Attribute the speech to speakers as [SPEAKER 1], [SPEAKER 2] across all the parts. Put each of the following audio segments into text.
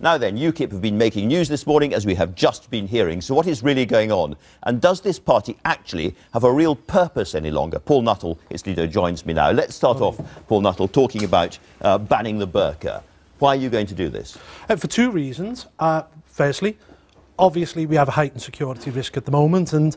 [SPEAKER 1] Now then, UKIP have been making news this morning, as we have just been hearing. So what is really going on? And does this party actually have a real purpose any longer? Paul Nuttall, its leader, joins me now. Let's start off, Paul Nuttall, talking about banning the burqa. Why are you going to do this?
[SPEAKER 2] For two reasons. Firstly, obviously we have a heightened security risk at the moment, and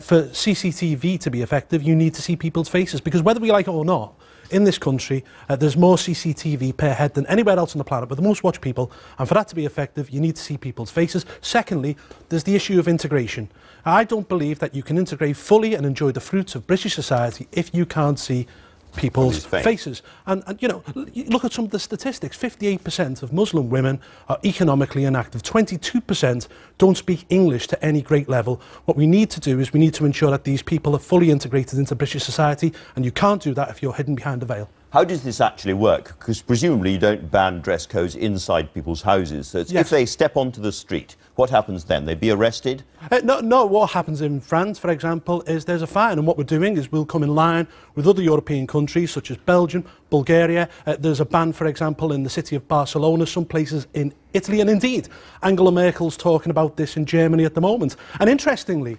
[SPEAKER 2] for CCTV to be effective, you need to see people's faces, because whether we like it or not, in this country, there's more CCTV per head than anywhere else on the planet, but the most watched people, and for that to be effective, you need to see people's faces. Secondly, there's the issue of integration. I don't believe that you can integrate fully and enjoy the fruits of British society if you can't see people's faces. And, you know, look at some of the statistics. 58% of Muslim women are economically inactive. 22% don't speak English to any great level. What we need to do is we need to ensure that these people are fully integrated into British society, and you can't do that if you're hidden behind a veil. How
[SPEAKER 1] does this actually work? Because presumably you don't ban dress codes inside people's houses. So it's, yes, if they step onto the street, what happens then? They'd be arrested?
[SPEAKER 2] No, what happens in France, for example, is there's a fine. And what we're doing is we'll come in line with other European countries, such as Belgium, Bulgaria. There's a ban, for example, in the city of Barcelona, some places in Italy. And indeed, Angela Merkel's talking about this in Germany at the moment. And interestingly,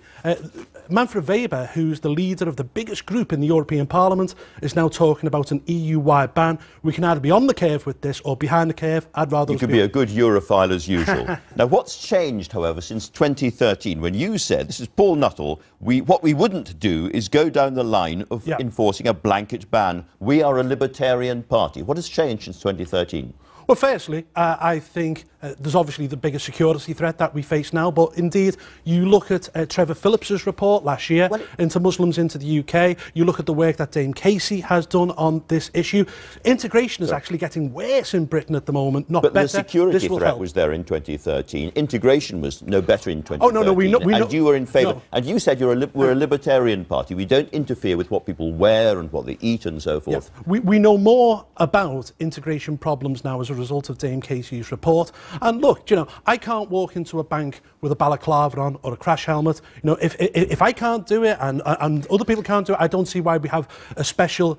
[SPEAKER 2] Manfred Weber, who's the leader of the biggest group in the European Parliament, is now talking about an EU-wide ban. We can either be on the curve with this or behind the curve. I'd rather...
[SPEAKER 1] You could be a good Europhile as usual. Now, what's changed, however, since 2013, when you said, this is Paul Nuttall, what we wouldn't do is go down the line of enforcing a blanket ban. We are a libertarian party. What has changed since 2013?
[SPEAKER 2] Well, firstly, I think there's obviously the biggest security threat that we face now, but indeed, you look at Trevor Phillips's report last year into Muslims into the UK, you look at the work that Dame Casey has done on this issue. Integration is actually getting worse in Britain at the moment, not better.
[SPEAKER 1] But the security threat was there in 2013. Integration was no better in 2013.
[SPEAKER 2] Oh, no, we know.
[SPEAKER 1] And you were in favour. No. And you said we're a libertarian party. We don't interfere with what people wear and what they eat and so forth.
[SPEAKER 2] Yeah. We know more about integration problems now as a result of Dame Casey's report. And look, you know, I can't walk into a bank with a balaclava on or a crash helmet. You know, if I can't do it and other people can't do it, I don't see why we have a special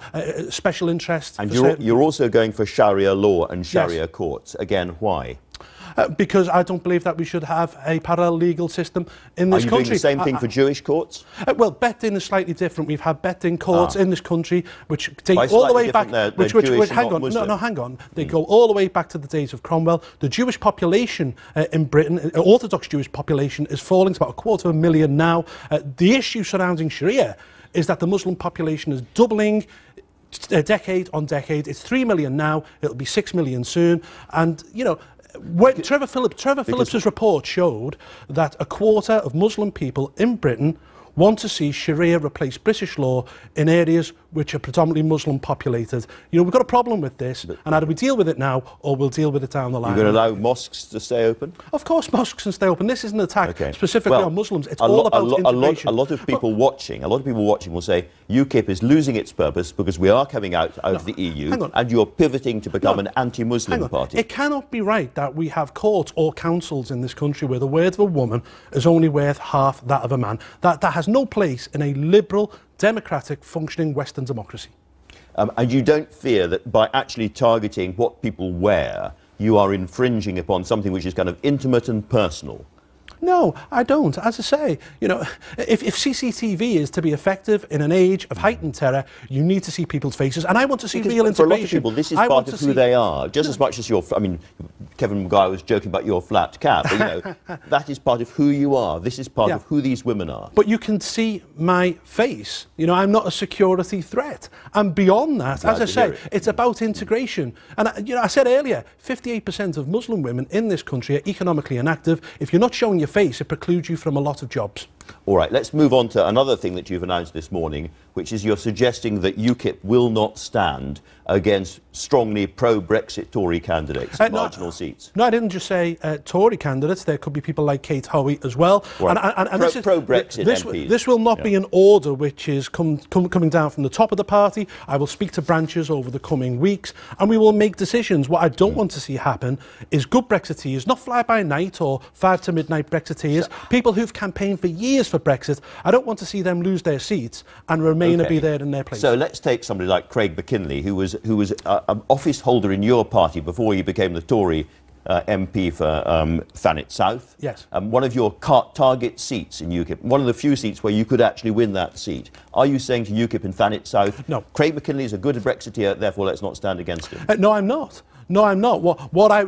[SPEAKER 2] interest.
[SPEAKER 1] And you're also going for Sharia law and Sharia courts. Again, why?
[SPEAKER 2] Because I don't believe that we should have a parallel legal system in this country.
[SPEAKER 1] Are you doing the same thing for Jewish courts?
[SPEAKER 2] Well, Bet-Din is slightly different. We've had Bet-Din courts in this country which date all the way back. Hang on. They go all the way back to the days of Cromwell. The Jewish population in Britain, Orthodox Jewish population, is falling to about 250,000 now. The issue surrounding Sharia is that the Muslim population is doubling decade on decade. It's 3 million now. It'll be 6 million soon. And, you know, Trevor Phillips's report showed that a quarter of Muslim people in Britain want to see Sharia replace British law in areas which are predominantly Muslim populated. You know, we've got a problem with this, and either we deal with it now or we'll deal with it down the line.
[SPEAKER 1] You're going to allow mosques to stay open?
[SPEAKER 2] Of course mosques can stay open. This isn't an attack specifically on Muslims. It's all about integration.
[SPEAKER 1] A lot of people watching will say UKIP is losing its purpose because we are coming out of the EU and you're pivoting to become an anti-Muslim party.
[SPEAKER 2] It cannot be right that we have courts or councils in this country where the word of a woman is only worth half that of a man. That has no place in a liberal, democratic, functioning Western democracy.
[SPEAKER 1] And you don't fear that by actually targeting what people wear, you are infringing upon something which is kind of intimate and personal?
[SPEAKER 2] No, I don't. As I say, you know, if CCTV is to be effective in an age of heightened terror, you need to see people's faces, and I want to see real integration.
[SPEAKER 1] For a lot of people, this is part of who they are, just as much as your... I mean, Kevin Maguire was joking about your flat cap, but, you know, that is part of who you are. This is part of who these women are.
[SPEAKER 2] But you can see my face. You know, I'm not a security threat. And beyond that, as I say, it's about integration. And, you know, I said earlier, 58% of Muslim women in this country are economically inactive. If you're not showing your face, it precludes you from a lot of jobs.
[SPEAKER 1] All right, let's move on to another thing that you've announced this morning, which is you're suggesting that UKIP will not stand against strongly pro-Brexit Tory candidates in marginal seats.
[SPEAKER 2] No, I didn't just say Tory candidates. There could be people like Kate Hoey as well.
[SPEAKER 1] Right. And pro-Brexit MPs.
[SPEAKER 2] This will not be an order which is coming down from the top of the party. I will speak to branches over the coming weeks, and we will make decisions. What I don't want to see happen is good Brexiteers, not fly-by-night or 5 to midnight Brexiteers, people who've campaigned for years for Brexit. I don't want to see them lose their seats and Remainer be there in their place.
[SPEAKER 1] So let's take somebody like Craig McKinley, who was an office holder in your party before he became the Tory MP for Thanet South.
[SPEAKER 2] Yes.
[SPEAKER 1] One of your target seats in UKIP, one of the few seats where you could actually win that seat. Are you saying to UKIP in Thanet South,
[SPEAKER 2] no,
[SPEAKER 1] Craig McKinley is a good Brexiteer, therefore let's not stand against him?
[SPEAKER 2] No, I'm not. No, I'm not. I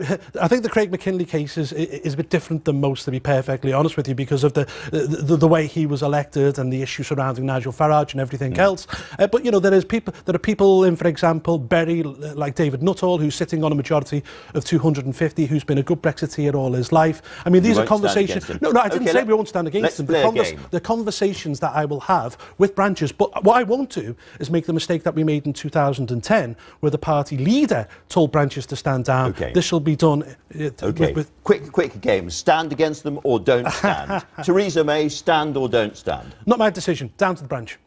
[SPEAKER 2] think the Craig McKinley case is a bit different than most, to be perfectly honest with you, because of the way he was elected and the issue surrounding Nigel Farage and everything else. But you know, there are people in, for example, Bury, like David Nuttall, who's sitting on a majority of 250, who's been a good Brexiteer all his life. I mean, these are conversations. No, I didn't say we won't stand against them. The conversations that I will have with branches. But what I won't do is make the mistake that we made in 2010, where the party leader told branches to stand down.
[SPEAKER 1] Okay.
[SPEAKER 2] This shall be done.
[SPEAKER 1] With quick game. Stand against them or don't stand. Theresa May, stand or don't stand.
[SPEAKER 2] Not my decision. Down to the branch.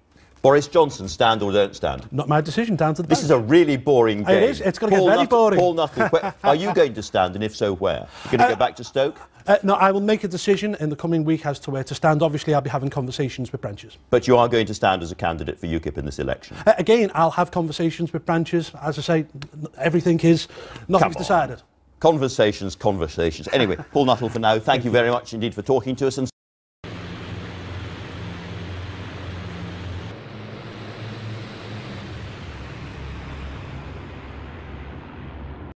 [SPEAKER 1] Boris Johnson, stand or don't stand. Not
[SPEAKER 2] my decision. Down to the branch.
[SPEAKER 1] This is a really boring game.
[SPEAKER 2] It is. It's going to get very boring.
[SPEAKER 1] Paul Nuttall, are you going to stand, and if so, where? You're going to go back to Stoke?
[SPEAKER 2] No, I will make a decision in the coming week as to where to stand. Obviously, I'll be having conversations with branches. But
[SPEAKER 1] you are going to stand as a candidate for UKIP in this election?
[SPEAKER 2] Again, I'll have conversations with branches. As I say, nothing's decided.
[SPEAKER 1] Conversations. Anyway, Paul Nuttall for now, thank you very much indeed for talking to us. And